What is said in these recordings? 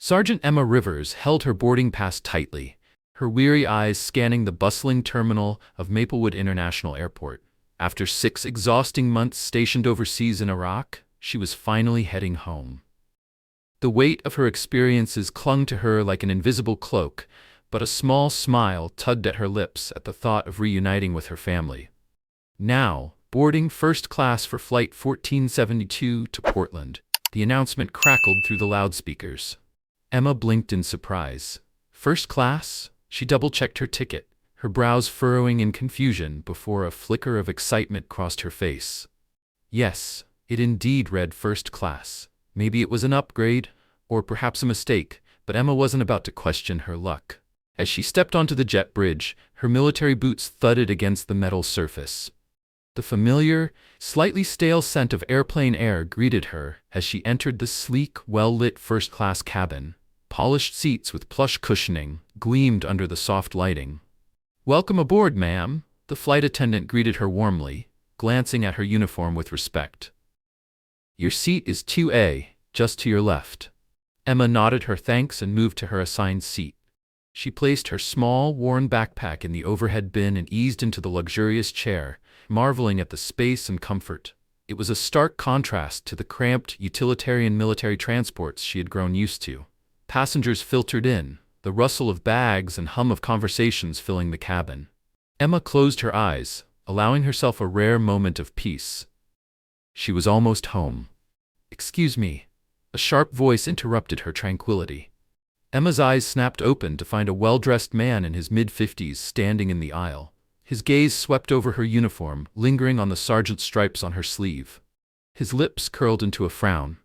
Sergeant Emma Rivers held her boarding pass tightly, her weary eyes scanning the bustling terminal of Maplewood International Airport. After 6 exhausting months stationed overseas in Iraq, she was finally heading home. The weight of her experiences clung to her like an invisible cloak, but a small smile tugged at her lips at the thought of reuniting with her family. Now, boarding first class for Flight 1472 to Portland, the announcement crackled through the loudspeakers. Emma blinked in surprise. First class? She double-checked her ticket, her brows furrowing in confusion before a flicker of excitement crossed her face. Yes, it indeed read first class. Maybe it was an upgrade, or perhaps a mistake, but Emma wasn't about to question her luck. As she stepped onto the jet bridge, her military boots thudded against the metal surface. The familiar, slightly stale scent of airplane air greeted her as she entered the sleek, well-lit first-class cabin. Polished seats with plush cushioning gleamed under the soft lighting. "Welcome aboard, ma'am," the flight attendant greeted her warmly, glancing at her uniform with respect. "Your seat is 2A, just to your left." Emma nodded her thanks and moved to her assigned seat. She placed her small, worn backpack in the overhead bin and eased into the luxurious chair, marveling at the space and comfort. It was a stark contrast to the cramped, utilitarian military transports she had grown used to. Passengers filtered in, the rustle of bags and hum of conversations filling the cabin. Emma closed her eyes, allowing herself a rare moment of peace. She was almost home. "Excuse me." A sharp voice interrupted her tranquility. Emma's eyes snapped open to find a well-dressed man in his mid-50s standing in the aisle. His gaze swept over her uniform, lingering on the sergeant's stripes on her sleeve. His lips curled into a frown.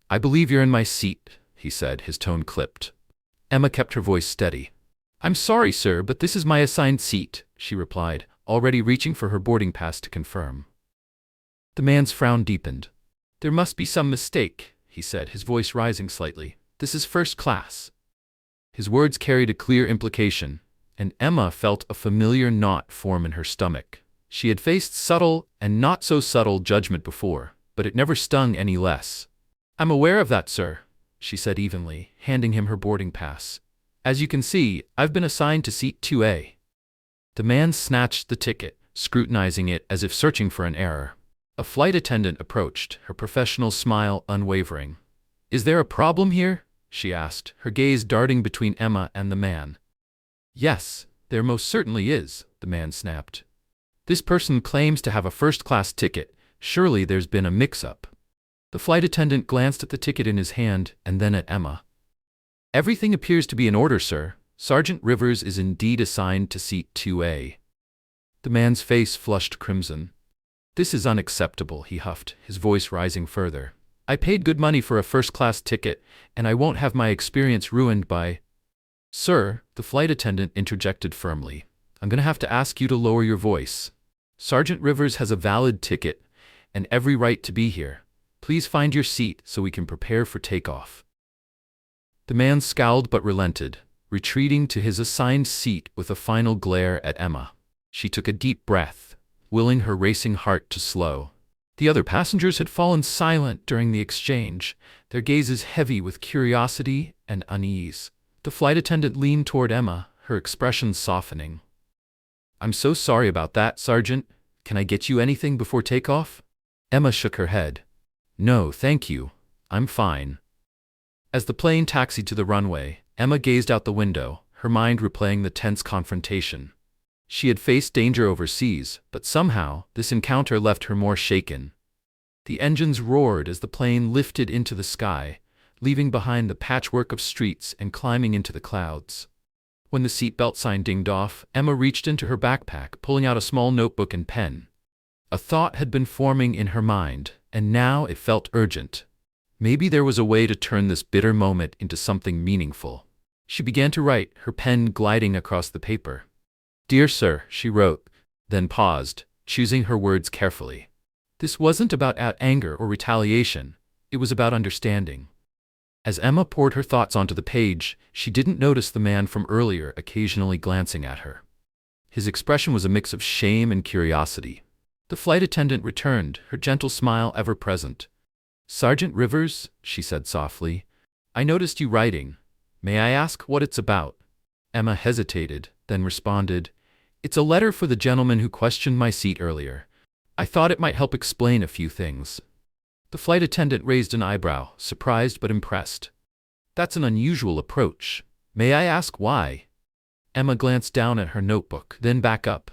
"I believe you're in my seat," he said, his tone clipped. Emma kept her voice steady. "I'm sorry, sir, but this is my assigned seat," she replied, already reaching for her boarding pass to confirm. The man's frown deepened. "There must be some mistake," he said, his voice rising slightly. "This is first class." His words carried a clear implication, and Emma felt a familiar knot form in her stomach. She had faced subtle and not so subtle judgment before, but it never stung any less. "I'm aware of that, sir," she said evenly, handing him her boarding pass. "As you can see, I've been assigned to seat 2A. The man snatched the ticket, scrutinizing it as if searching for an error. A flight attendant approached, her professional smile unwavering. "Is there a problem here?" she asked, her gaze darting between Emma and the man. "Yes, there most certainly is," the man snapped. "This person claims to have a first-class ticket. Surely there's been a mix-up." The flight attendant glanced at the ticket in his hand and then at Emma. "Everything appears to be in order, sir. Sergeant Rivers is indeed assigned to seat 2A. The man's face flushed crimson. "This is unacceptable," he huffed, his voice rising further. "I paid good money for a first-class ticket, and I won't have my experience ruined by—" "Sir," the flight attendant interjected firmly, "I'm going to have to ask you to lower your voice. Sergeant Rivers has a valid ticket and every right to be here. Please find your seat so we can prepare for takeoff." The man scowled but relented, retreating to his assigned seat with a final glare at Emma. She took a deep breath, willing her racing heart to slow. The other passengers had fallen silent during the exchange, their gazes heavy with curiosity and unease. The flight attendant leaned toward Emma, her expression softening. "I'm so sorry about that, Sergeant. Can I get you anything before takeoff?" Emma shook her head. "No, thank you. I'm fine." As the plane taxied to the runway, Emma gazed out the window, her mind replaying the tense confrontation. She had faced danger overseas, but somehow this encounter left her more shaken. The engines roared as the plane lifted into the sky, leaving behind the patchwork of streets and climbing into the clouds. When the seatbelt sign dinged off, Emma reached into her backpack, pulling out a small notebook and pen. A thought had been forming in her mind, and now it felt urgent. Maybe there was a way to turn this bitter moment into something meaningful. She began to write, her pen gliding across the paper. "Dear Sir," she wrote, then paused, choosing her words carefully. This wasn't about anger or retaliation, it was about understanding. As Emma poured her thoughts onto the page, she didn't notice the man from earlier occasionally glancing at her. His expression was a mix of shame and curiosity. The flight attendant returned, her gentle smile ever present. "Sergeant Rivers," she said softly, I noticed you writing. May I ask what it's about? Emma hesitated, then responded, It's a letter for the gentleman who questioned my seat earlier. I thought it might help explain a few things. The flight attendant raised an eyebrow, surprised but impressed. That's an unusual approach. May I ask why? Emma glanced down at her notebook, then back up.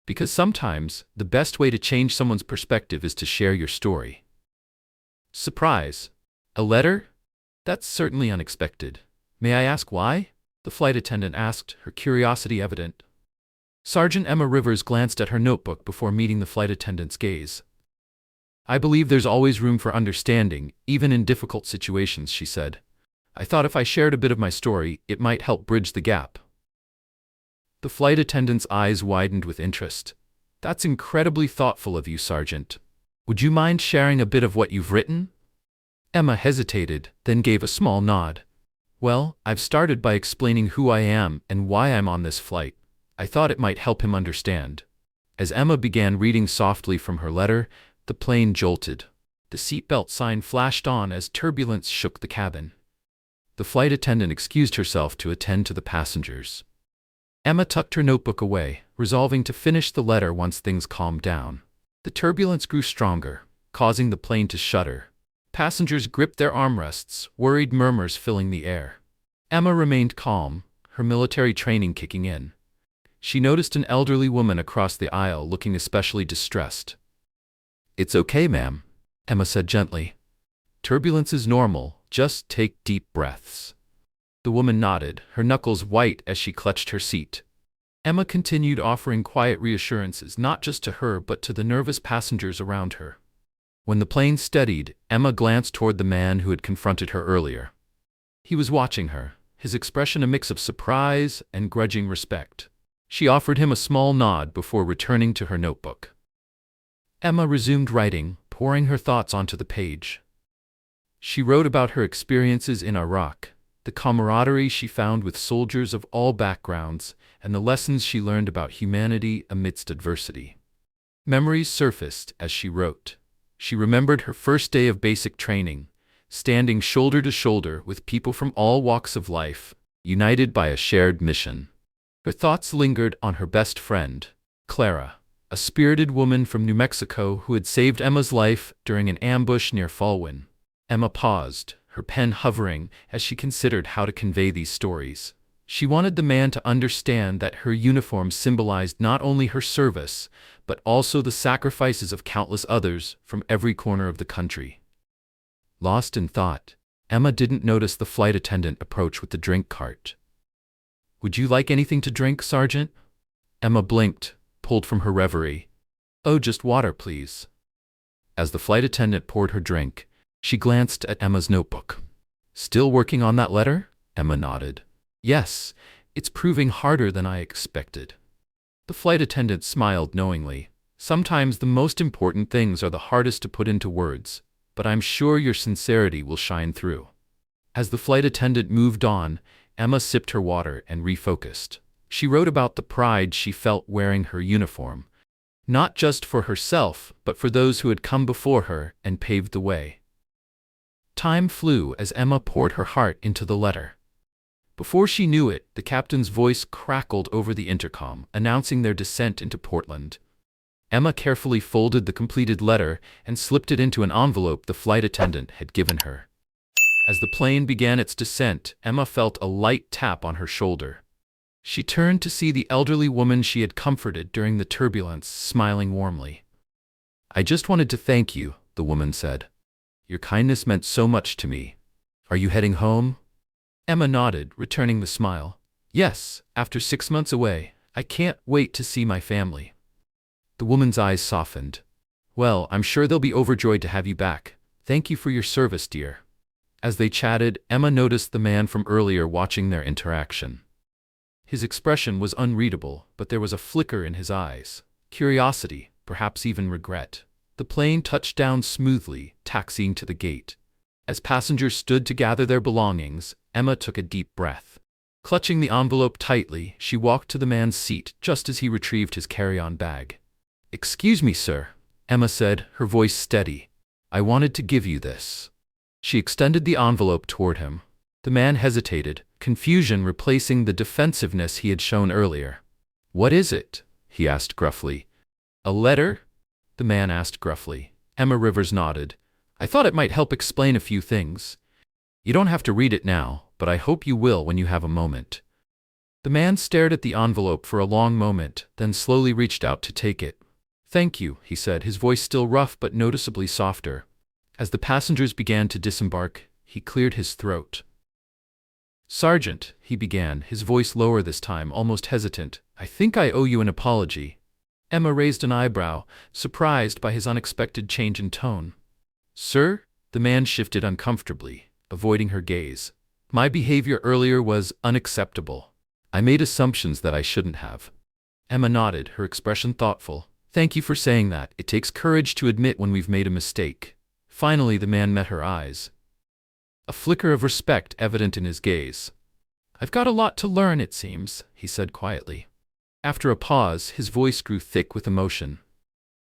Because sometimes, the best way to change someone's perspective is to share your story. Surprise. A letter? That's certainly unexpected. May I ask why? The flight attendant asked, her curiosity evident. Sergeant Emma Rivers glanced at her notebook before meeting the flight attendant's gaze. I believe there's always room for understanding, even in difficult situations, she said. I thought if I shared a bit of my story, it might help bridge the gap. The flight attendant's eyes widened with interest. That's incredibly thoughtful of you, Sergeant. Would you mind sharing a bit of what you've written? Emma hesitated, then gave a small nod. Well, I've started by explaining who I am and why I'm on this flight. I thought it might help him understand. As Emma began reading softly from her letter, the plane jolted. The seatbelt sign flashed on as turbulence shook the cabin. The flight attendant excused herself to attend to the passengers. Emma tucked her notebook away, resolving to finish the letter once things calmed down. The turbulence grew stronger, causing the plane to shudder. Passengers gripped their armrests, worried murmurs filling the air. Emma remained calm, her military training kicking in. She noticed an elderly woman across the aisle looking especially distressed. It's okay, ma'am, Emma said gently. Turbulence is normal, just take deep breaths. The woman nodded, her knuckles white as she clutched her seat. Emma continued offering quiet reassurances not just to her but to the nervous passengers around her. When the plane steadied, Emma glanced toward the man who had confronted her earlier. He was watching her, his expression a mix of surprise and grudging respect. She offered him a small nod before returning to her notebook. Emma resumed writing, pouring her thoughts onto the page. She wrote about her experiences in Iraq, the camaraderie she found with soldiers of all backgrounds, and the lessons she learned about humanity amidst adversity. Memories surfaced as she wrote. She remembered her first day of basic training, standing shoulder to shoulder with people from all walks of life, united by a shared mission. Her thoughts lingered on her best friend, Clara, a spirited woman from New Mexico who had saved Emma's life during an ambush near Falwyn. Emma paused, her pen hovering as she considered how to convey these stories. She wanted the man to understand that her uniform symbolized not only her service, but also the sacrifices of countless others from every corner of the country. Lost in thought, Emma didn't notice the flight attendant approach with the drink cart. Would you like anything to drink, Sergeant? Emma blinked, pulled from her reverie. Oh, just water, please. As the flight attendant poured her drink, she glanced at Emma's notebook. Still working on that letter? Emma nodded. Yes, it's proving harder than I expected. The flight attendant smiled knowingly. Sometimes the most important things are the hardest to put into words, but I'm sure your sincerity will shine through. As the flight attendant moved on, Emma sipped her water and refocused. She wrote about the pride she felt wearing her uniform, not just for herself, but for those who had come before her and paved the way. Time flew as Emma poured her heart into the letter. Before she knew it, the captain's voice crackled over the intercom, announcing their descent into Portland. Emma carefully folded the completed letter and slipped it into an envelope the flight attendant had given her. As the plane began its descent, Emma felt a light tap on her shoulder. She turned to see the elderly woman she had comforted during the turbulence, smiling warmly. I just wanted to thank you, the woman said. Your kindness meant so much to me. Are you heading home? Emma nodded, returning the smile. Yes, after 6 months away, I can't wait to see my family. The woman's eyes softened. Well, I'm sure they'll be overjoyed to have you back. Thank you for your service, dear. As they chatted, Emma noticed the man from earlier watching their interaction. His expression was unreadable, but there was a flicker in his eyes. Curiosity, perhaps even regret. The plane touched down smoothly, taxiing to the gate. As passengers stood to gather their belongings, Emma took a deep breath. Clutching the envelope tightly, she walked to the man's seat just as he retrieved his carry-on bag. Excuse me, sir, Emma said, her voice steady. I wanted to give you this. She extended the envelope toward him. The man hesitated, confusion replacing the defensiveness he had shown earlier. "What is it?" he asked gruffly. "A letter?" the man asked gruffly. Emma Rivers nodded. "I thought it might help explain a few things. You don't have to read it now, but I hope you will when you have a moment." The man stared at the envelope for a long moment, then slowly reached out to take it. "Thank you," he said, his voice still rough but noticeably softer. As the passengers began to disembark, he cleared his throat. "Sergeant," he began, his voice lower this time, almost hesitant, "I think I owe you an apology." Emma raised an eyebrow, surprised by his unexpected change in tone. "Sir?" The man shifted uncomfortably, avoiding her gaze. "My behavior earlier was unacceptable. I made assumptions that I shouldn't have." Emma nodded, her expression thoughtful. "Thank you for saying that. It takes courage to admit when we've made a mistake." Finally, the man met her eyes, a flicker of respect evident in his gaze. "I've got a lot to learn, it seems," he said quietly. After a pause, his voice grew thick with emotion.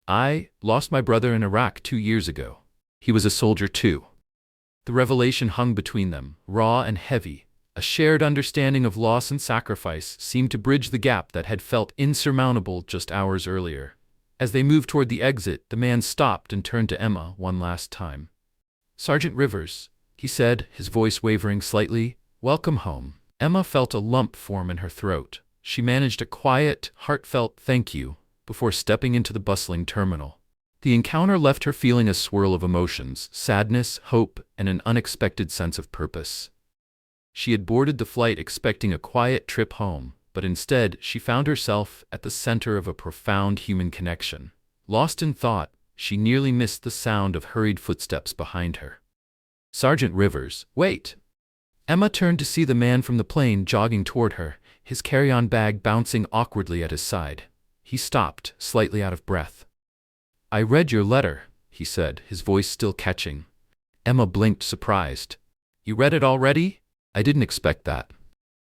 "I lost my brother in Iraq 2 years ago. He was a soldier too." The revelation hung between them, raw and heavy. A shared understanding of loss and sacrifice seemed to bridge the gap that had felt insurmountable just hours earlier. As they moved toward the exit, the man stopped and turned to Emma one last time. "Sergeant Rivers," he said, his voice wavering slightly, "welcome home." Emma felt a lump form in her throat. She managed a quiet, heartfelt thank you before stepping into the bustling terminal. The encounter left her feeling a swirl of emotions, sadness, hope, and an unexpected sense of purpose. She had boarded the flight expecting a quiet trip home, but instead she found herself at the center of a profound human connection. Lost in thought, she nearly missed the sound of hurried footsteps behind her. "Sergeant Rivers, wait!" Emma turned to see the man from the plane jogging toward her, his carry-on bag bouncing awkwardly at his side. He stopped, slightly out of breath. "I read your letter," he said, his voice still catching. Emma blinked, surprised. "You read it already? I didn't expect that."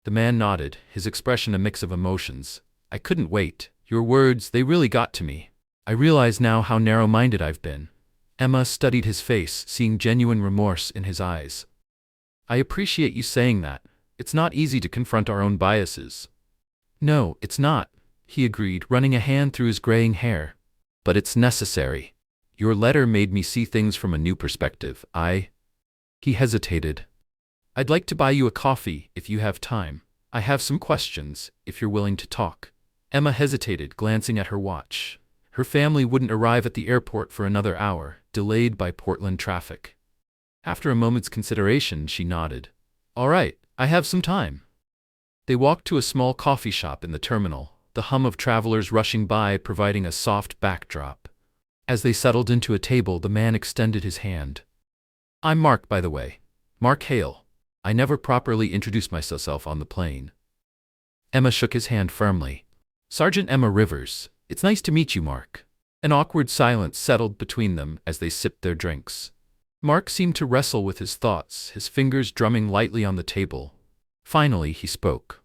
The man nodded, his expression a mix of emotions. "I couldn't wait. Your words, they really got to me. I realize now how narrow-minded I've been." Emma studied his face, seeing genuine remorse in his eyes. "I appreciate you saying that. It's not easy to confront our own biases." "No, it's not," he agreed, running a hand through his graying hair. "But it's necessary. Your letter made me see things from a new perspective. He hesitated. "I'd like to buy you a coffee, if you have time. I have some questions, if you're willing to talk." Emma hesitated, glancing at her watch. Her family wouldn't arrive at the airport for another hour, delayed by Portland traffic. After a moment's consideration, she nodded. "All right, I have some time." They walked to a small coffee shop in the terminal, the hum of travelers rushing by providing a soft backdrop. As they settled into a table, the man extended his hand. "I'm Mark, by the way. Mark Hale. I never properly introduced myself on the plane." Emma shook his hand firmly. "Sergeant Emma Rivers. It's nice to meet you, Mark." An awkward silence settled between them as they sipped their drinks. Mark seemed to wrestle with his thoughts, his fingers drumming lightly on the table. Finally, he spoke.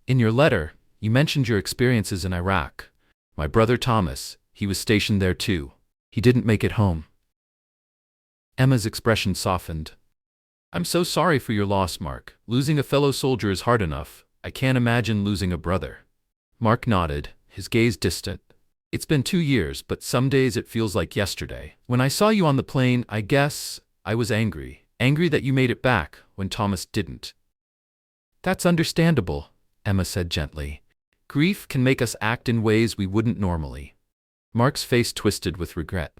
"In your letter, you mentioned your experiences in Iraq. My brother Thomas, he was stationed there too. He didn't make it home." Emma's expression softened. "I'm so sorry for your loss, Mark. Losing a fellow soldier is hard enough. I can't imagine losing a brother." Mark nodded, his gaze distant. "It's been 2 years, but some days it feels like yesterday. When I saw you on the plane, I guess I was angry. Angry that you made it back when Thomas didn't." "That's understandable," Emma said gently. "Grief can make us act in ways we wouldn't normally." Mark's face twisted with regret.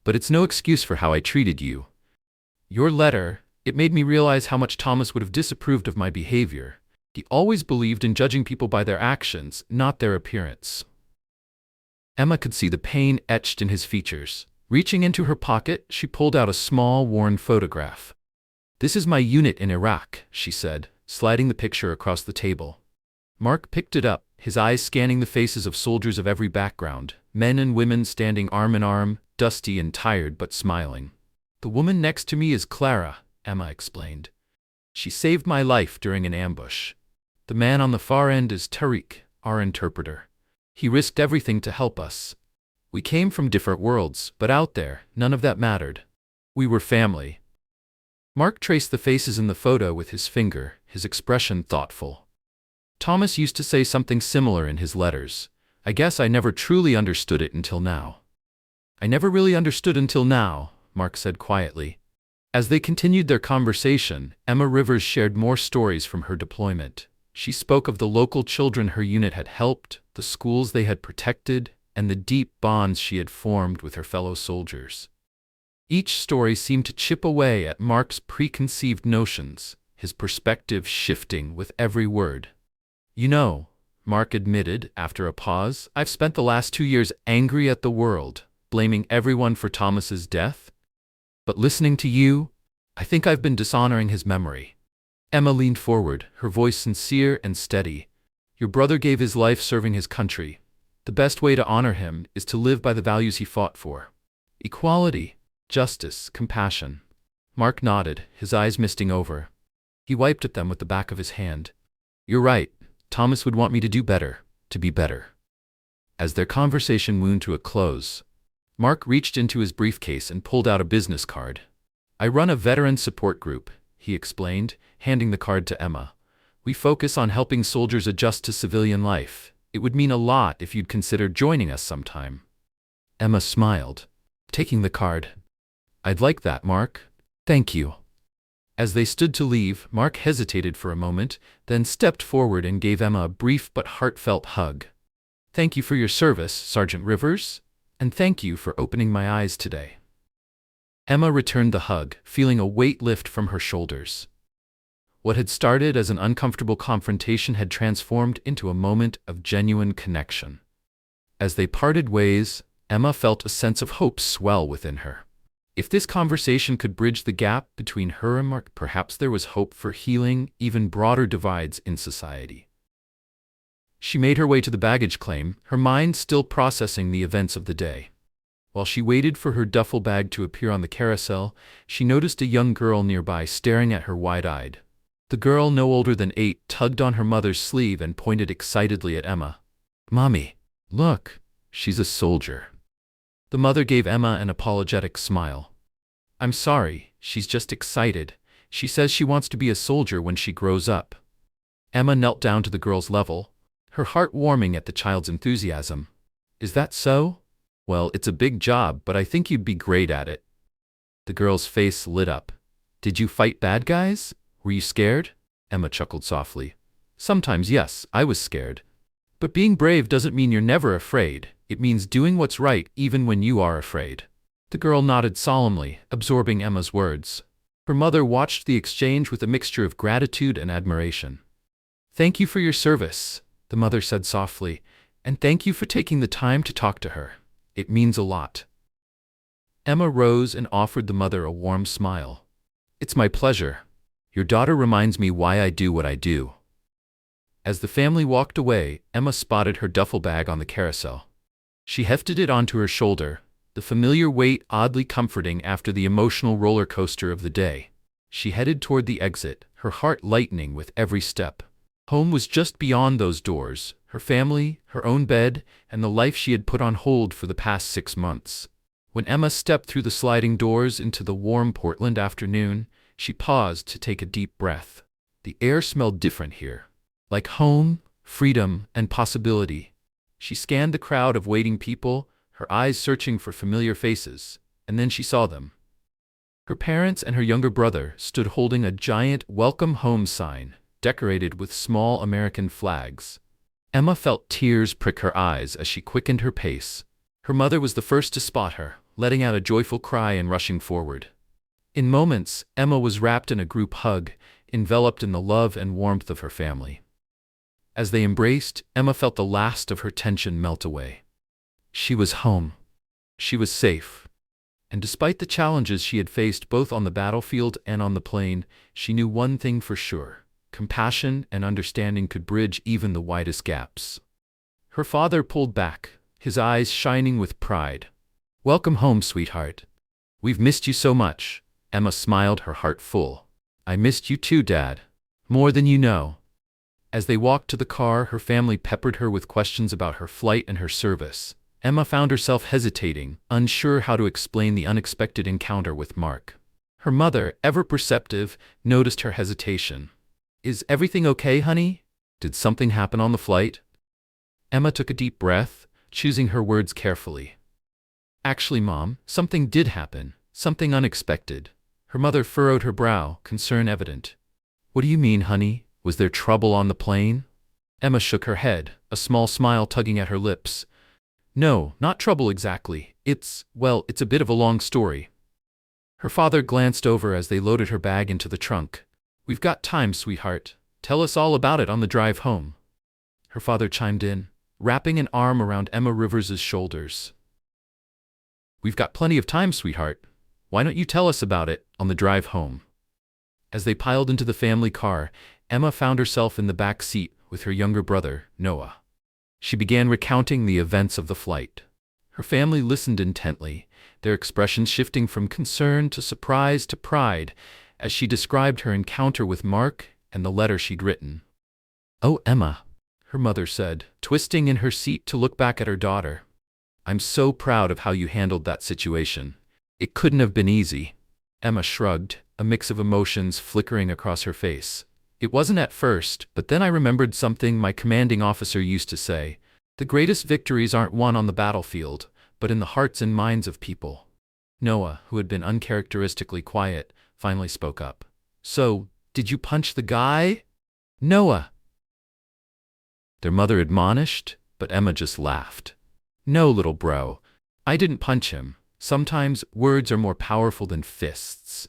"But it's no excuse for how I treated you. Your letter, it made me realize how much Thomas would have disapproved of my behavior. He always believed in judging people by their actions, not their appearance." Emma could see the pain etched in his features. Reaching into her pocket, she pulled out a small, worn photograph. "This is my unit in Iraq," she said, sliding the picture across the table. Mark picked it up, his eyes scanning the faces of soldiers of every background, men and women standing arm in arm, dusty and tired but smiling. "The woman next to me is Clara," Emma explained. "She saved my life during an ambush. The man on the far end is Tariq, our interpreter. He risked everything to help us. We came from different worlds, but out there, none of that mattered. We were family." Mark traced the faces in the photo with his finger, his expression thoughtful. Thomas used to say something similar in his letters. I guess I never truly understood it until now. I never really understood until now, Mark said quietly. As they continued their conversation, Emma Rivers shared more stories from her deployment. She spoke of the local children her unit had helped, the schools they had protected, and the deep bonds she had formed with her fellow soldiers. Each story seemed to chip away at Mark's preconceived notions, his perspective shifting with every word. You know, Mark admitted after a pause, I've spent the last 2 years angry at the world, blaming everyone for Thomas's death. But listening to you, I think I've been dishonoring his memory. Emma leaned forward, her voice sincere and steady. Your brother gave his life serving his country. The best way to honor him is to live by the values he fought for. Equality, justice, compassion. Mark nodded, his eyes misting over. He wiped at them with the back of his hand. You're right. Thomas would want me to do better, to be better. As their conversation wound to a close, Mark reached into his briefcase and pulled out a business card. I run a veteran support group, he explained, handing the card to Emma. We focus on helping soldiers adjust to civilian life. It would mean a lot if you'd consider joining us sometime. Emma smiled, taking the card. I'd like that, Mark. Thank you. As they stood to leave, Mark hesitated for a moment, then stepped forward and gave Emma a brief but heartfelt hug. Thank you for your service, Sergeant Rivers. And thank you for opening my eyes today. Emma returned the hug, feeling a weight lift from her shoulders. What had started as an uncomfortable confrontation had transformed into a moment of genuine connection. As they parted ways, Emma felt a sense of hope swell within her. If this conversation could bridge the gap between her and Mark, perhaps there was hope for healing even broader divides in society. She made her way to the baggage claim, her mind still processing the events of the day. While she waited for her duffel bag to appear on the carousel, she noticed a young girl nearby staring at her wide-eyed. The girl, no older than 8, tugged on her mother's sleeve and pointed excitedly at Emma. Mommy, look, she's a soldier. The mother gave Emma an apologetic smile. I'm sorry, she's just excited. She says she wants to be a soldier when she grows up. Emma knelt down to the girl's level, her heart warming at the child's enthusiasm. Is that so? Well, it's a big job, but I think you'd be great at it. The girl's face lit up. Did you fight bad guys? Were you scared? Emma chuckled softly. Sometimes, yes, I was scared. But being brave doesn't mean you're never afraid. It means doing what's right even when you are afraid. The girl nodded solemnly, absorbing Emma's words. Her mother watched the exchange with a mixture of gratitude and admiration. Thank you for your service, the mother said softly, and thank you for taking the time to talk to her. It means a lot. Emma rose and offered the mother a warm smile. It's my pleasure. Your daughter reminds me why I do what I do. As the family walked away, Emma spotted her duffel bag on the carousel. She hefted it onto her shoulder, the familiar weight oddly comforting after the emotional roller coaster of the day. She headed toward the exit, her heart lightening with every step. Home was just beyond those doors, her family, her own bed, and the life she had put on hold for the past 6 months. When Emma stepped through the sliding doors into the warm Portland afternoon, she paused to take a deep breath. The air smelled different here, like home, freedom, and possibility. She scanned the crowd of waiting people, her eyes searching for familiar faces, and then she saw them. Her parents and her younger brother stood holding a giant "Welcome Home" sign, decorated with small American flags. Emma felt tears prick her eyes as she quickened her pace. Her mother was the first to spot her, letting out a joyful cry and rushing forward. In moments, Emma was wrapped in a group hug, enveloped in the love and warmth of her family. As they embraced, Emma felt the last of her tension melt away. She was home. She was safe. And despite the challenges she had faced both on the battlefield and on the plane, she knew one thing for sure. Compassion and understanding could bridge even the widest gaps. Her father pulled back, his eyes shining with pride. Welcome home, sweetheart. We've missed you so much. Emma smiled, her heart full. I missed you too, Dad. More than you know. As they walked to the car, her family peppered her with questions about her flight and her service. Emma found herself hesitating, unsure how to explain the unexpected encounter with Mark. Her mother, ever perceptive, noticed her hesitation. Is everything okay, honey? Did something happen on the flight? Emma took a deep breath, choosing her words carefully. Actually, Mom, something did happen, something unexpected. Her mother furrowed her brow, concern evident. What do you mean, honey? Was there trouble on the plane? Emma shook her head, a small smile tugging at her lips. No, not trouble exactly. It's a bit of a long story. Her father glanced over as they loaded her bag into the trunk. We've got time, sweetheart. Tell us all about it on the drive home. Her father chimed in, wrapping an arm around Emma Rivers's shoulders. We've got plenty of time, sweetheart. Why don't you tell us about it on the drive home? As they piled into the family car, Emma found herself in the back seat with her younger brother, Noah. She began recounting the events of the flight. Her family listened intently, their expressions shifting from concern to surprise to pride as she described her encounter with Mark and the letter she'd written. Oh, Emma, her mother said, twisting in her seat to look back at her daughter. I'm so proud of how you handled that situation. It couldn't have been easy. Emma shrugged, a mix of emotions flickering across her face. It wasn't at first, but then I remembered something my commanding officer used to say. The greatest victories aren't won on the battlefield, but in the hearts and minds of people. Noah, who had been uncharacteristically quiet, finally spoke up. So, did you punch the guy? Noah! Their mother admonished, but Emma just laughed. No, little bro. I didn't punch him. Sometimes words are more powerful than fists.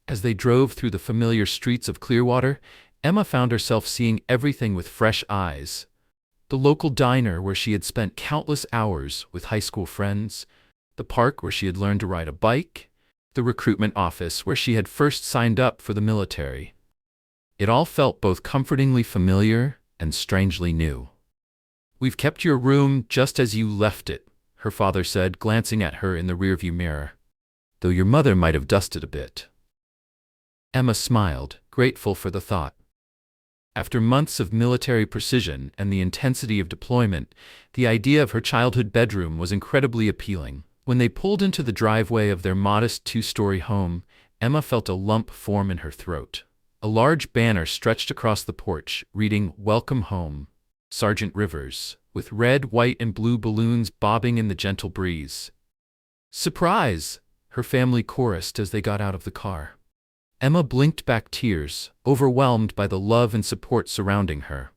As they drove through the familiar streets of Clearwater, Emma found herself seeing everything with fresh eyes. The local diner where she had spent countless hours with high school friends, the park where she had learned to ride a bike, the recruitment office where she had first signed up for the military. It all felt both comfortingly familiar and strangely new. We've kept your room just as you left it, her father said, glancing at her in the rearview mirror. Though your mother might have dusted a bit. Emma smiled, grateful for the thought. After months of military precision and the intensity of deployment, the idea of her childhood bedroom was incredibly appealing. When they pulled into the driveway of their modest two-story home, Emma felt a lump form in her throat. A large banner stretched across the porch, reading, "Welcome Home, Sergeant Rivers," with red, white, and blue balloons bobbing in the gentle breeze. Surprise! Her family chorused as they got out of the car. Emma blinked back tears, overwhelmed by the love and support surrounding her.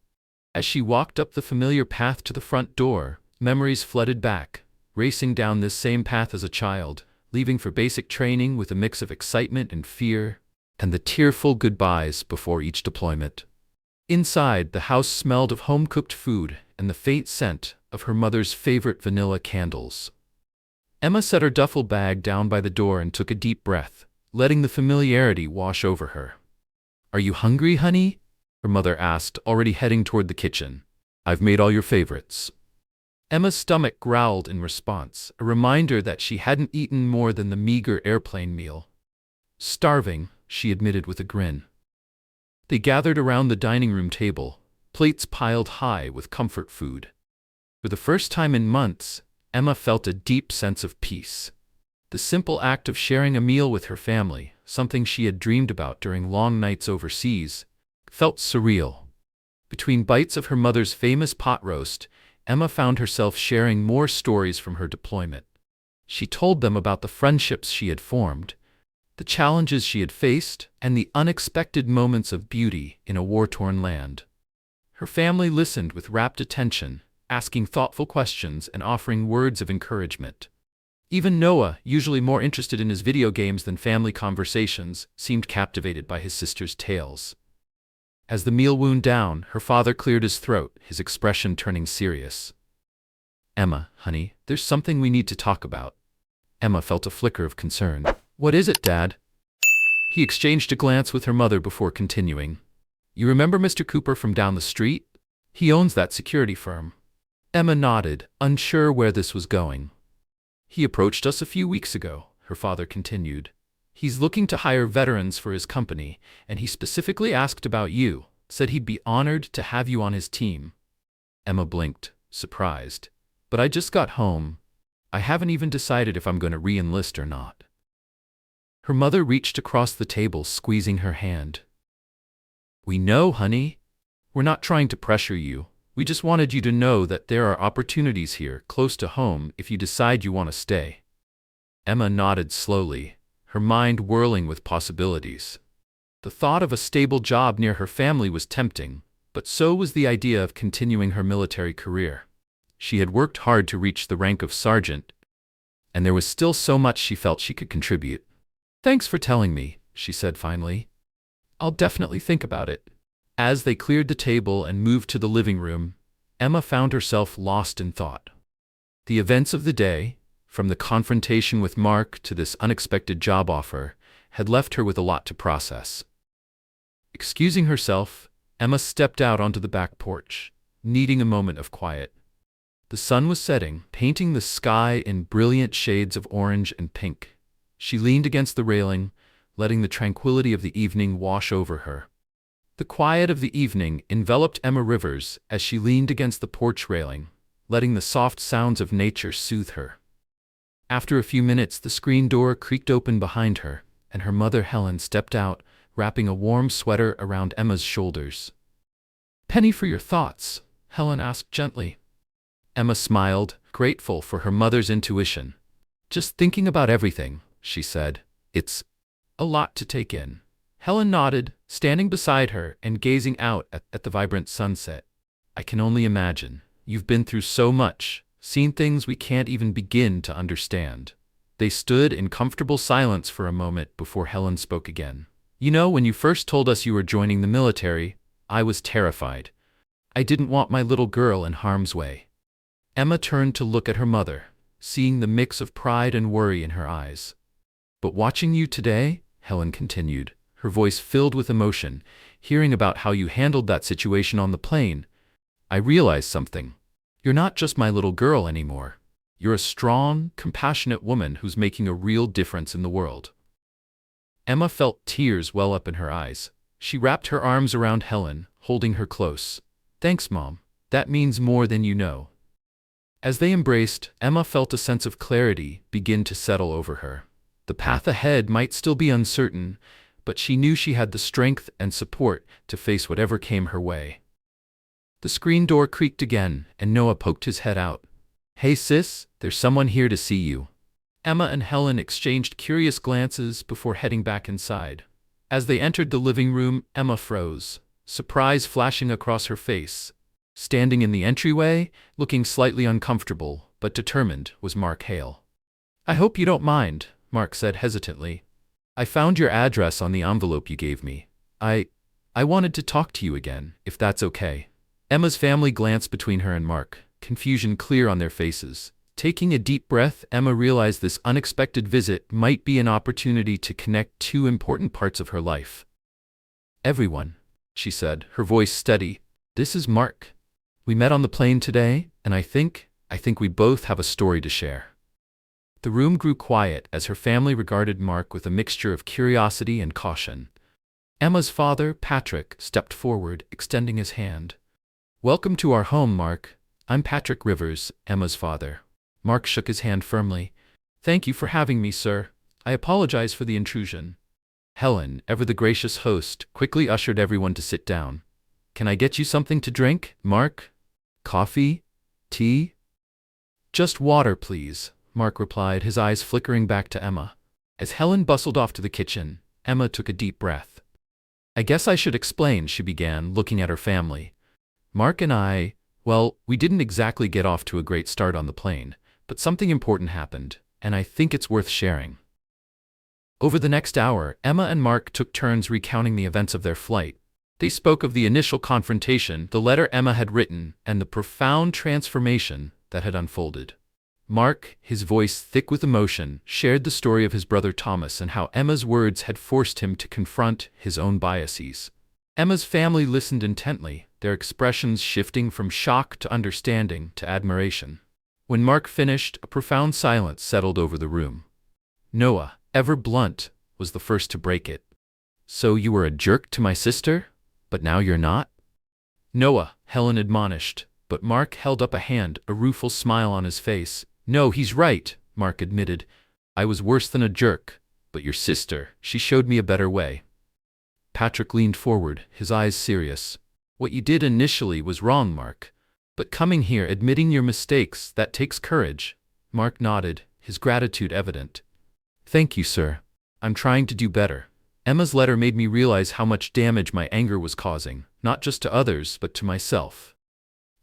As she walked up the familiar path to the front door, memories flooded back, racing down this same path as a child, leaving for basic training with a mix of excitement and fear, and the tearful goodbyes before each deployment. Inside, the house smelled of home-cooked food and the faint scent of her mother's favorite vanilla candles. Emma set her duffel bag down by the door and took a deep breath, letting the familiarity wash over her. Are you hungry, honey? Her mother asked, already heading toward the kitchen. I've made all your favorites. Emma's stomach growled in response, a reminder that she hadn't eaten more than the meager airplane meal. Starving, she admitted with a grin. They gathered around the dining room table, plates piled high with comfort food. For the first time in months, Emma felt a deep sense of peace. The simple act of sharing a meal with her family, something she had dreamed about during long nights overseas, felt surreal. Between bites of her mother's famous pot roast, Emma found herself sharing more stories from her deployment. She told them about the friendships she had formed, the challenges she had faced, and the unexpected moments of beauty in a war-torn land. Her family listened with rapt attention, asking thoughtful questions and offering words of encouragement. Even Noah, usually more interested in his video games than family conversations, seemed captivated by his sister's tales. As the meal wound down, her father cleared his throat, his expression turning serious. Emma, honey, there's something we need to talk about. Emma felt a flicker of concern. What is it, Dad? He exchanged a glance with her mother before continuing. You remember Mr. Cooper from down the street? He owns that security firm. Emma nodded, unsure where this was going. He approached us a few weeks ago, her father continued. He's looking to hire veterans for his company, and he specifically asked about you, said he'd be honored to have you on his team. Emma blinked, surprised. But I just got home. I haven't even decided if I'm going to re-enlist or not. Her mother reached across the table, squeezing her hand. "We know, honey. We're not trying to pressure you. We just wanted you to know that there are opportunities here, close to home, if you decide you want to stay." Emma nodded slowly, her mind whirling with possibilities. The thought of a stable job near her family was tempting, but so was the idea of continuing her military career. She had worked hard to reach the rank of sergeant, and there was still so much she felt she could contribute. "Thanks for telling me," she said finally. "I'll definitely think about it." As they cleared the table and moved to the living room, Emma found herself lost in thought. The events of the day, from the confrontation with Mark to this unexpected job offer, had left her with a lot to process. Excusing herself, Emma stepped out onto the back porch, needing a moment of quiet. The sun was setting, painting the sky in brilliant shades of orange and pink. She leaned against the railing, letting the tranquility of the evening wash over her. The quiet of the evening enveloped Emma Rivers as she leaned against the porch railing, letting the soft sounds of nature soothe her. After a few minutes, the screen door creaked open behind her, and her mother Helen stepped out, wrapping a warm sweater around Emma's shoulders. "Penny for your thoughts?" Helen asked gently. Emma smiled, grateful for her mother's intuition. "Just thinking about everything," she said. "It's a lot to take in." Helen nodded, standing beside her and gazing out at the vibrant sunset. "I can only imagine. You've been through so much, seen things we can't even begin to understand." They stood in comfortable silence for a moment before Helen spoke again. "You know, when you first told us you were joining the military, I was terrified. I didn't want my little girl in harm's way." Emma turned to look at her mother, seeing the mix of pride and worry in her eyes. "But watching you today," Helen continued, her voice filled with emotion, "hearing about how you handled that situation on the plane, I realized something. You're not just my little girl anymore. You're a strong, compassionate woman who's making a real difference in the world." Emma felt tears well up in her eyes. She wrapped her arms around Helen, holding her close. "Thanks, Mom. That means more than you know." As they embraced, Emma felt a sense of clarity begin to settle over her. The path ahead might still be uncertain, but she knew she had the strength and support to face whatever came her way. The screen door creaked again, and Noah poked his head out. "Hey sis, there's someone here to see you." Emma and Helen exchanged curious glances before heading back inside. As they entered the living room, Emma froze, surprise flashing across her face. Standing in the entryway, looking slightly uncomfortable but determined, was Mark Hale. "I hope you don't mind," Mark said hesitantly. "I found your address on the envelope you gave me. I wanted to talk to you again, if that's okay." Emma's family glanced between her and Mark, confusion clear on their faces. Taking a deep breath, Emma realized this unexpected visit might be an opportunity to connect two important parts of her life. "Everyone," she said, her voice steady, "this is Mark. We met on the plane today, and I think we both have a story to share." The room grew quiet as her family regarded Mark with a mixture of curiosity and caution. Emma's father, Patrick, stepped forward, extending his hand. "Welcome to our home, Mark. I'm Patrick Rivers, Emma's father." Mark shook his hand firmly. "Thank you for having me, sir. I apologize for the intrusion." Helen, ever the gracious host, quickly ushered everyone to sit down. "Can I get you something to drink, Mark? Coffee? Tea?" "Just water, please," Mark replied, his eyes flickering back to Emma. As Helen bustled off to the kitchen, Emma took a deep breath. "I guess I should explain," she began, looking at her family. "Mark and I, well, we didn't exactly get off to a great start on the plane, but something important happened, and I think it's worth sharing." Over the next hour, Emma and Mark took turns recounting the events of their flight. They spoke of the initial confrontation, the letter Emma had written, and the profound transformation that had unfolded. Mark, his voice thick with emotion, shared the story of his brother Thomas and how Emma's words had forced him to confront his own biases. Emma's family listened intently, their expressions shifting from shock to understanding to admiration. When Mark finished, a profound silence settled over the room. Noah, ever blunt, was the first to break it. "So you were a jerk to my sister? But now you're not?" "Noah," Helen admonished, but Mark held up a hand, a rueful smile on his face. "No, he's right," Mark admitted. "I was worse than a jerk. But your sister, she showed me a better way. Patrick leaned forward, his eyes serious. What you did initially was wrong, Mark. But coming here, admitting your mistakes, that takes courage. Mark nodded, his gratitude evident. Thank you, sir. I'm trying to do better. Emma's letter made me realize how much damage my anger was causing, not just to others, but to myself.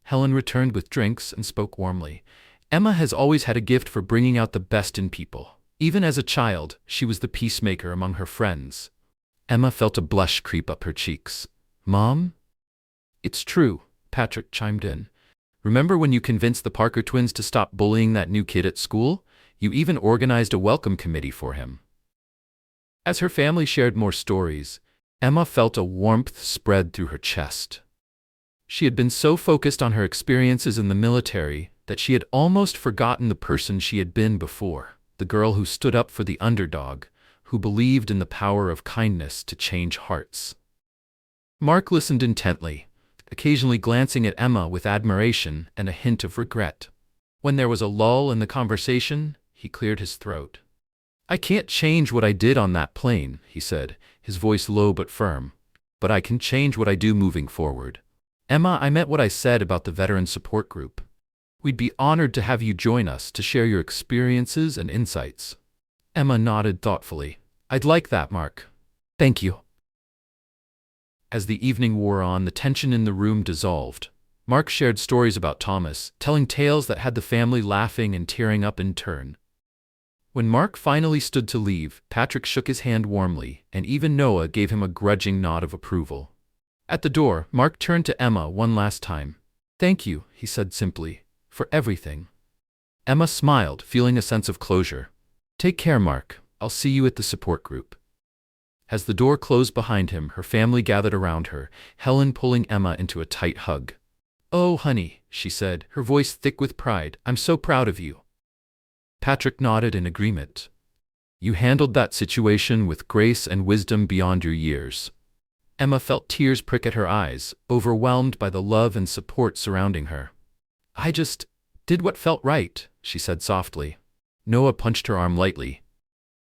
Helen returned with drinks and spoke warmly. Emma has always had a gift for bringing out the best in people. Even as a child, she was the peacemaker among her friends. Emma felt a blush creep up her cheeks. Mom? It's true, Patrick chimed in. Remember when you convinced the Parker twins to stop bullying that new kid at school? You even organized a welcome committee for him. As her family shared more stories, Emma felt a warmth spread through her chest. She had been so focused on her experiences in the military that she had almost forgotten the person she had been before, the girl who stood up for the underdog, who believed in the power of kindness to change hearts. Mark listened intently, occasionally glancing at Emma with admiration and a hint of regret. When there was a lull in the conversation, he cleared his throat. I can't change what I did on that plane, he said, his voice low but firm. But I can change what I do moving forward. Emma, I meant what I said about the veteran support group. We'd be honored to have you join us to share your experiences and insights. Emma nodded thoughtfully. I'd like that, Mark. Thank you. As the evening wore on, the tension in the room dissolved. Mark shared stories about Thomas, telling tales that had the family laughing and tearing up in turn. When Mark finally stood to leave, Patrick shook his hand warmly, and even Noah gave him a grudging nod of approval. At the door, Mark turned to Emma one last time. Thank you, he said simply, for everything. Emma smiled, feeling a sense of closure. Take care, Mark. I'll see you at the support group. As the door closed behind him, her family gathered around her, Helen pulling Emma into a tight hug. Oh, honey, she said, her voice thick with pride, I'm so proud of you. Patrick nodded in agreement. You handled that situation with grace and wisdom beyond your years. Emma felt tears prick at her eyes, overwhelmed by the love and support surrounding her. I just did what felt right, she said softly. Noah punched her arm lightly.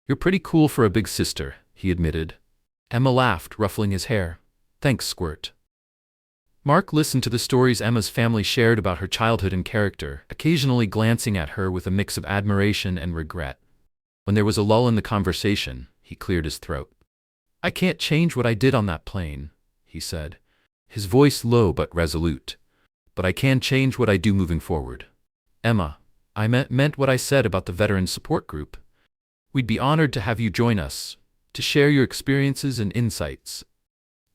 You're pretty cool for a big sister, he admitted. Emma laughed, ruffling his hair. Thanks, Squirt. Mark listened to the stories Emma's family shared about her childhood and character, occasionally glancing at her with a mix of admiration and regret. When there was a lull in the conversation, he cleared his throat. I can't change what I did on that plane, he said, his voice low but resolute. But I can change what I do moving forward. Emma, I meant what I said about the veteran support group. We'd be honored to have you join us, to share your experiences and insights.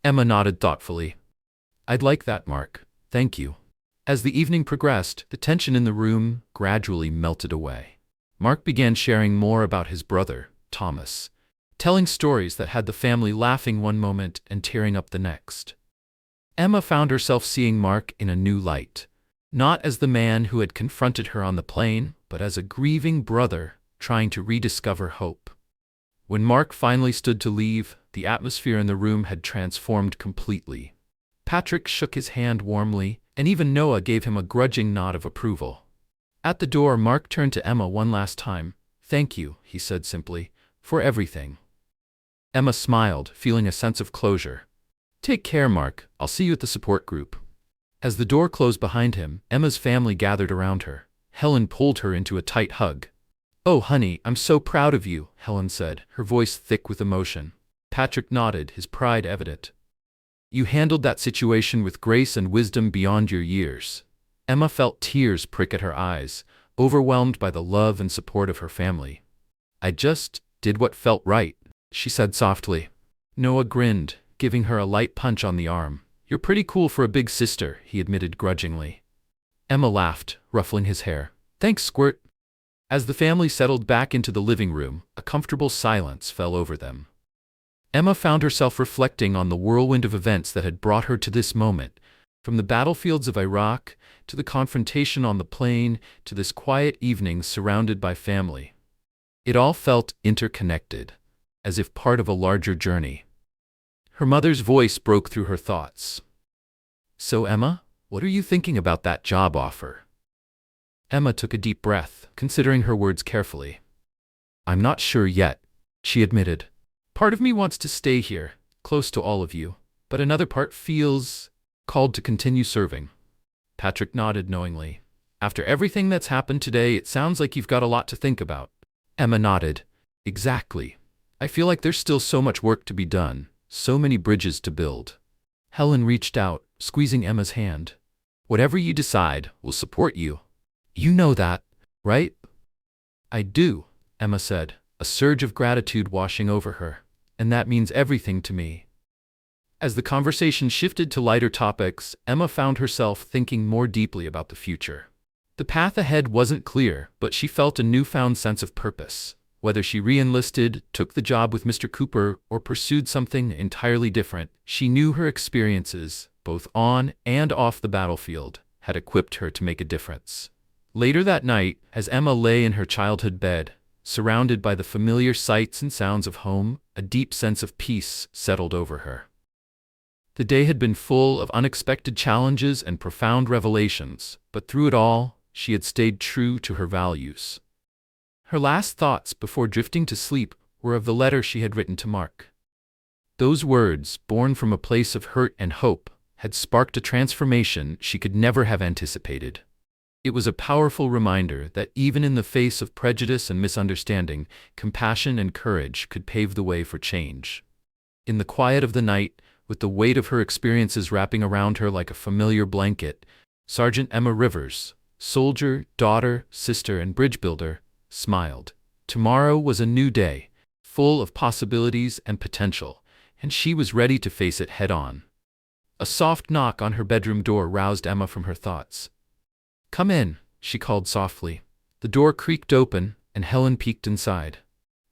Emma nodded thoughtfully. I'd like that, Mark. Thank you. As the evening progressed, the tension in the room gradually melted away. Mark began sharing more about his brother, Thomas, telling stories that had the family laughing one moment and tearing up the next. Emma found herself seeing Mark in a new light, not as the man who had confronted her on the plane, but as a grieving brother trying to rediscover hope. When Mark finally stood to leave, the atmosphere in the room had transformed completely. Patrick shook his hand warmly, and even Noah gave him a grudging nod of approval. At the door, Mark turned to Emma one last time. Thank you, he said simply, for everything. Emma smiled, feeling a sense of closure. Take care, Mark. I'll see you at the support group. As the door closed behind him, Emma's family gathered around her. Helen pulled her into a tight hug. Oh, honey, I'm so proud of you, Helen said, her voice thick with emotion. Patrick nodded, his pride evident. You handled that situation with grace and wisdom beyond your years. Emma felt tears prick at her eyes, overwhelmed by the love and support of her family. I just did what felt right, she said softly. Noah grinned, giving her a light punch on the arm. You're pretty cool for a big sister, he admitted grudgingly. Emma laughed, ruffling his hair. Thanks, Squirt. As the family settled back into the living room, a comfortable silence fell over them. Emma found herself reflecting on the whirlwind of events that had brought her to this moment, from the battlefields of Iraq, to the confrontation on the plane, to this quiet evening surrounded by family. It all felt interconnected, as if part of a larger journey. Her mother's voice broke through her thoughts. So Emma, what are you thinking about that job offer? Emma took a deep breath, considering her words carefully. I'm not sure yet, she admitted. Part of me wants to stay here, close to all of you, but another part feels called to continue serving. Patrick nodded knowingly. After everything that's happened today, it sounds like you've got a lot to think about. Emma nodded. Exactly. I feel like there's still so much work to be done, so many bridges to build. Helen reached out, squeezing Emma's hand. Whatever you decide, we'll support you. You know that, right? I do, Emma said, a surge of gratitude washing over her. And that means everything to me. As the conversation shifted to lighter topics, Emma found herself thinking more deeply about the future. The path ahead wasn't clear, but she felt a newfound sense of purpose. Whether she re-enlisted, took the job with Mr. Cooper, or pursued something entirely different, she knew her experiences, both on and off the battlefield, had equipped her to make a difference. Later that night, as Emma lay in her childhood bed, surrounded by the familiar sights and sounds of home, a deep sense of peace settled over her. The day had been full of unexpected challenges and profound revelations, but through it all, she had stayed true to her values. Her last thoughts before drifting to sleep were of the letter she had written to Mark. Those words, born from a place of hurt and hope, had sparked a transformation she could never have anticipated. It was a powerful reminder that even in the face of prejudice and misunderstanding, compassion and courage could pave the way for change. In the quiet of the night, with the weight of her experiences wrapping around her like a familiar blanket, Sergeant Emma Rivers, soldier, daughter, sister, and bridge builder, smiled. Tomorrow was a new day, full of possibilities and potential, and she was ready to face it head-on. A soft knock on her bedroom door roused Emma from her thoughts. "Come in," she called softly. The door creaked open, and Helen peeked inside.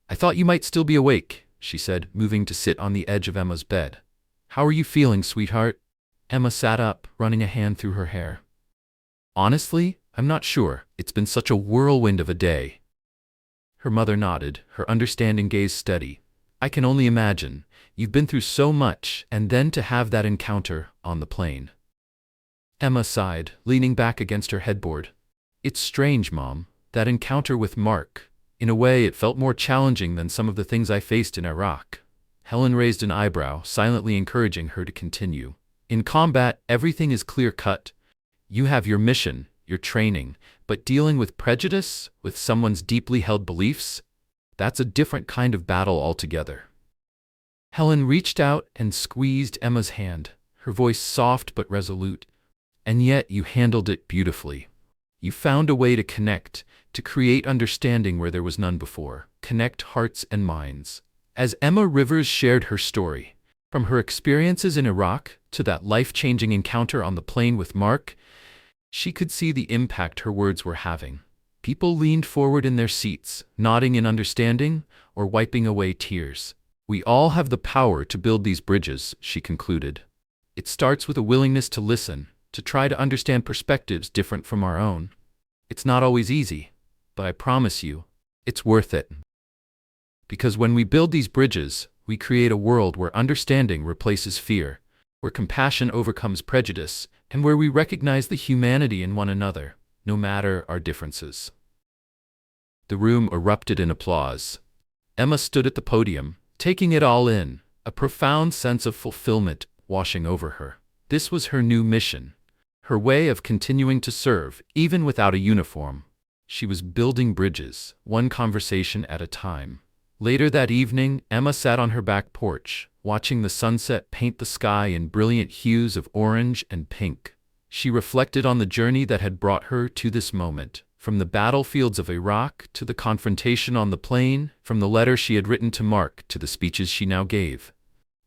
"I thought you might still be awake," she said, moving to sit on the edge of Emma's bed. "How are you feeling, sweetheart?" Emma sat up, running a hand through her hair. "Honestly, I'm not sure. It's been such a whirlwind of a day." Her mother nodded, her understanding gaze steady. "I can only imagine. You've been through so much, and then to have that encounter on the plane." Emma sighed, leaning back against her headboard. "It's strange, Mom, that encounter with Mark. In a way, it felt more challenging than some of the things I faced in Iraq." Helen raised an eyebrow, silently encouraging her to continue. "In combat, everything is clear-cut. You have your mission, your training, but dealing with prejudice, with someone's deeply held beliefs, that's a different kind of battle altogether." Helen reached out and squeezed Emma's hand, her voice soft but resolute. "And yet you handled it beautifully. You found a way to connect, to create understanding where there was none before, connect hearts and minds." As Emma Rivers shared her story, from her experiences in Iraq to that life-changing encounter on the plane with Mark, she could see the impact her words were having. People leaned forward in their seats, nodding in understanding or wiping away tears. "We all have the power to build these bridges," she concluded. "It starts with a willingness to listen, to try to understand perspectives different from our own. It's not always easy, but I promise you, it's worth it. Because when we build these bridges, we create a world where understanding replaces fear, where compassion overcomes prejudice, and where we recognize the humanity in one another, no matter our differences." The room erupted in applause. Emma stood at the podium, taking it all in, a profound sense of fulfillment washing over her. This was her new mission, her way of continuing to serve, even without a uniform. She was building bridges, one conversation at a time. Later that evening, Emma sat on her back porch, watching the sunset paint the sky in brilliant hues of orange and pink. She reflected on the journey that had brought her to this moment, from the battlefields of Iraq to the confrontation on the plane, from the letter she had written to Mark to the speeches she now gave.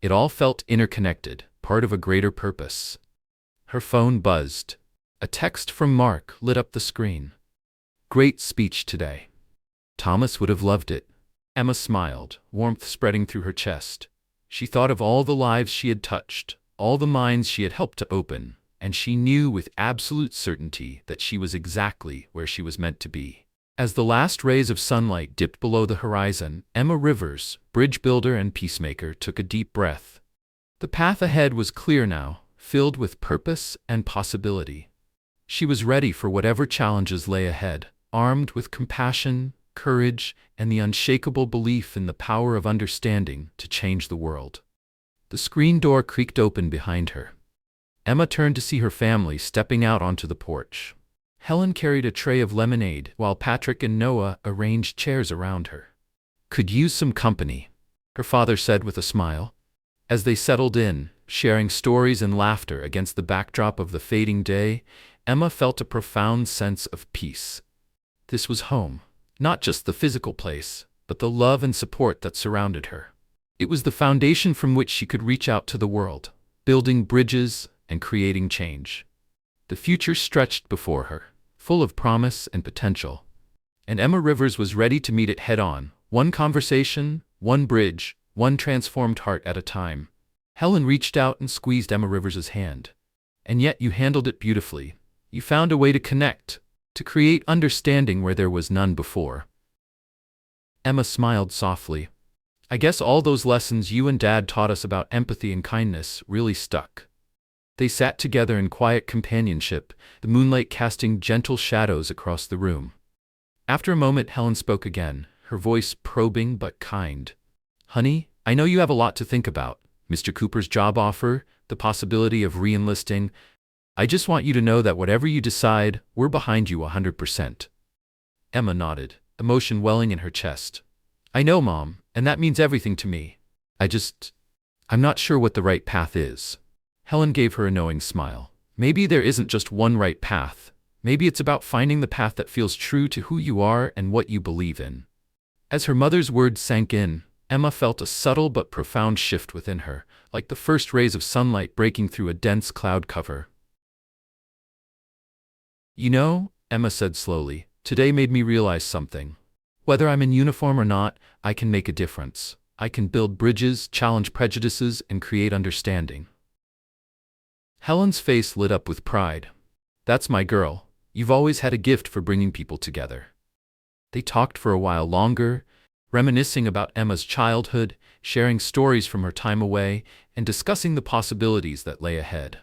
It all felt interconnected, part of a greater purpose. Her phone buzzed. A text from Mark lit up the screen. "Great speech today. Thomas would have loved it." Emma smiled, warmth spreading through her chest. She thought of all the lives she had touched, all the minds she had helped to open, and she knew with absolute certainty that she was exactly where she was meant to be. As the last rays of sunlight dipped below the horizon, Emma Rivers, bridge builder and peacemaker, took a deep breath. The path ahead was clear now, filled with purpose and possibility. She was ready for whatever challenges lay ahead, armed with compassion, courage, and the unshakable belief in the power of understanding to change the world. The screen door creaked open behind her. Emma turned to see her family stepping out onto the porch. Helen carried a tray of lemonade while Patrick and Noah arranged chairs around her. "Could use some company," her father said with a smile. As they settled in, sharing stories and laughter against the backdrop of the fading day, Emma felt a profound sense of peace. This was home, not just the physical place, but the love and support that surrounded her. It was the foundation from which she could reach out to the world, building bridges and creating change. The future stretched before her, full of promise and potential. And Emma Rivers was ready to meet it head-on, one conversation, one bridge, one transformed heart at a time. Helen reached out and squeezed Emma Rivers's hand. "And yet you handled it beautifully. You found a way to connect, to create understanding where there was none before." Emma smiled softly. "I guess all those lessons you and Dad taught us about empathy and kindness really stuck." They sat together in quiet companionship, the moonlight casting gentle shadows across the room. After a moment, Helen spoke again, her voice probing but kind. "Honey, I know you have a lot to think about. Mr. Cooper's job offer, the possibility of re-enlisting. I just want you to know that whatever you decide, we're behind you 100%. Emma nodded, emotion welling in her chest. "I know, Mom, and that means everything to me. I'm not sure what the right path is." Helen gave her a knowing smile. "Maybe there isn't just one right path. Maybe it's about finding the path that feels true to who you are and what you believe in." As her mother's words sank in, Emma felt a subtle but profound shift within her, like the first rays of sunlight breaking through a dense cloud cover. "You know," Emma said slowly, "today made me realize something. Whether I'm in uniform or not, I can make a difference. I can build bridges, challenge prejudices, and create understanding." Helen's face lit up with pride. "That's my girl. You've always had a gift for bringing people together." They talked for a while longer, reminiscing about Emma's childhood, sharing stories from her time away, and discussing the possibilities that lay ahead.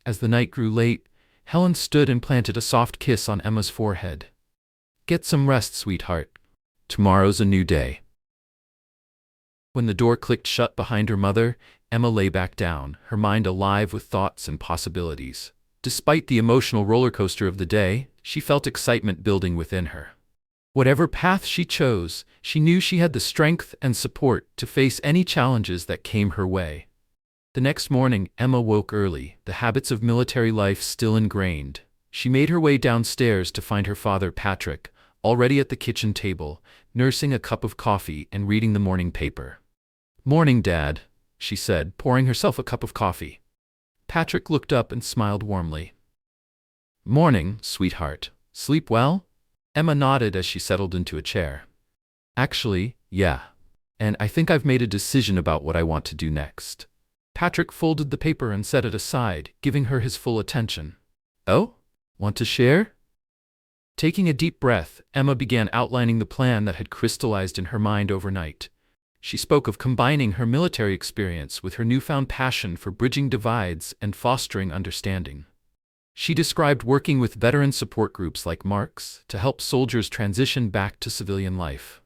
As the night grew late, Helen stood and planted a soft kiss on Emma's forehead. "Get some rest, sweetheart. Tomorrow's a new day." When the door clicked shut behind her mother, Emma lay back down, her mind alive with thoughts and possibilities. Despite the emotional roller coaster of the day, she felt excitement building within her. Whatever path she chose, she knew she had the strength and support to face any challenges that came her way. The next morning, Emma woke early, the habits of military life still ingrained. She made her way downstairs to find her father, Patrick, already at the kitchen table, nursing a cup of coffee and reading the morning paper. "Morning, Dad," she said, pouring herself a cup of coffee. Patrick looked up and smiled warmly. "Morning, sweetheart. Sleep well?" Emma nodded as she settled into a chair. "Actually, yeah. And I think I've made a decision about what I want to do next." Patrick folded the paper and set it aside, giving her his full attention. "Oh? Want to share?" Taking a deep breath, Emma began outlining the plan that had crystallized in her mind overnight. She spoke of combining her military experience with her newfound passion for bridging divides and fostering understanding. She described working with veteran support groups like Mark's to help soldiers transition back to civilian life.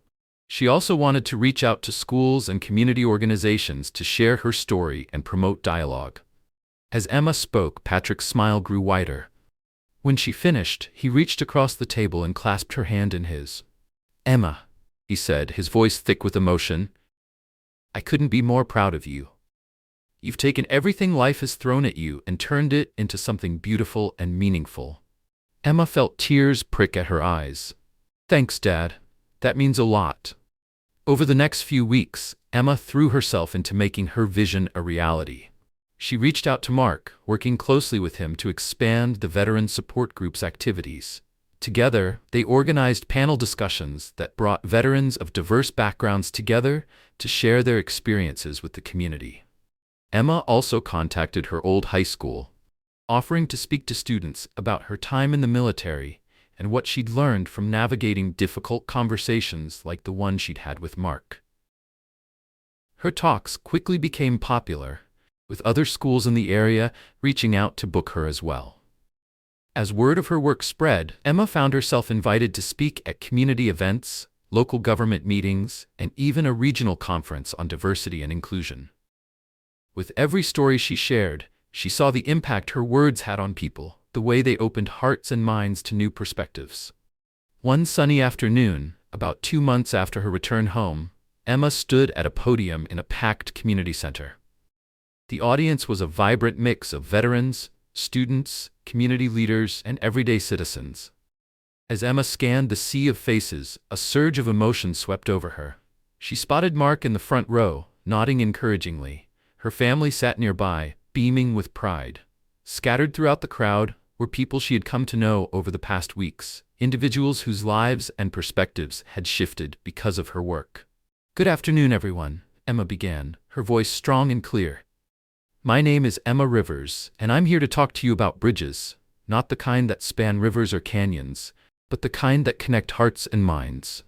She also wanted to reach out to schools and community organizations to share her story and promote dialogue. As Emma spoke, Patrick's smile grew wider. When she finished, he reached across the table and clasped her hand in his. "Emma," he said, his voice thick with emotion, "I couldn't be more proud of you. You've taken everything life has thrown at you and turned it into something beautiful and meaningful." Emma felt tears prick at her eyes. "Thanks, Dad. That means a lot." Over the next few weeks, Emma threw herself into making her vision a reality. She reached out to Mark, working closely with him to expand the veteran support group's activities. Together, they organized panel discussions that brought veterans of diverse backgrounds together to share their experiences with the community. Emma also contacted her old high school, offering to speak to students about her time in the military and what she'd learned from navigating difficult conversations like the one she'd had with Mark. Her talks quickly became popular, with other schools in the area reaching out to book her as well. As word of her work spread, Emma found herself invited to speak at community events, local government meetings, and even a regional conference on diversity and inclusion. With every story she shared, she saw the impact her words had on people, the way they opened hearts and minds to new perspectives. One sunny afternoon, about 2 months after her return home, Emma stood at a podium in a packed community center. The audience was a vibrant mix of veterans, students, community leaders, and everyday citizens. As Emma scanned the sea of faces, a surge of emotion swept over her. She spotted Mark in the front row, nodding encouragingly. Her family sat nearby, beaming with pride. Scattered throughout the crowd were people she had come to know over the past weeks, individuals whose lives and perspectives had shifted because of her work. "Good afternoon, everyone," Emma began, her voice strong and clear. "My name is Emma Rivers, and I'm here to talk to you about bridges, not the kind that span rivers or canyons, but the kind that connect hearts and minds."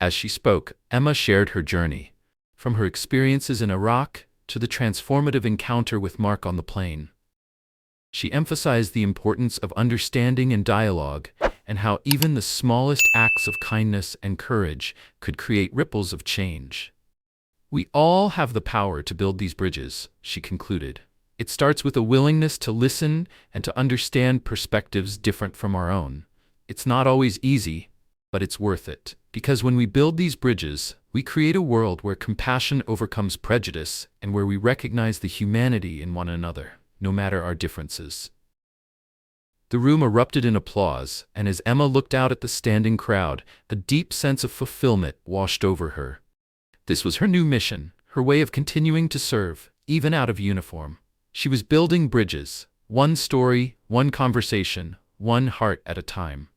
As she spoke, Emma shared her journey, from her experiences in Iraq to the transformative encounter with Mark on the plane. She emphasized the importance of understanding and dialogue, and how even the smallest acts of kindness and courage could create ripples of change. "We all have the power to build these bridges," she concluded. "It starts with a willingness to listen and to understand perspectives different from our own. It's not always easy, but it's worth it. Because when we build these bridges, we create a world where compassion overcomes prejudice and where we recognize the humanity in one another, no matter our differences." The room erupted in applause, and as Emma looked out at the standing crowd, a deep sense of fulfillment washed over her. This was her new mission, her way of continuing to serve, even out of uniform. She was building bridges, one story, one conversation, one heart at a time.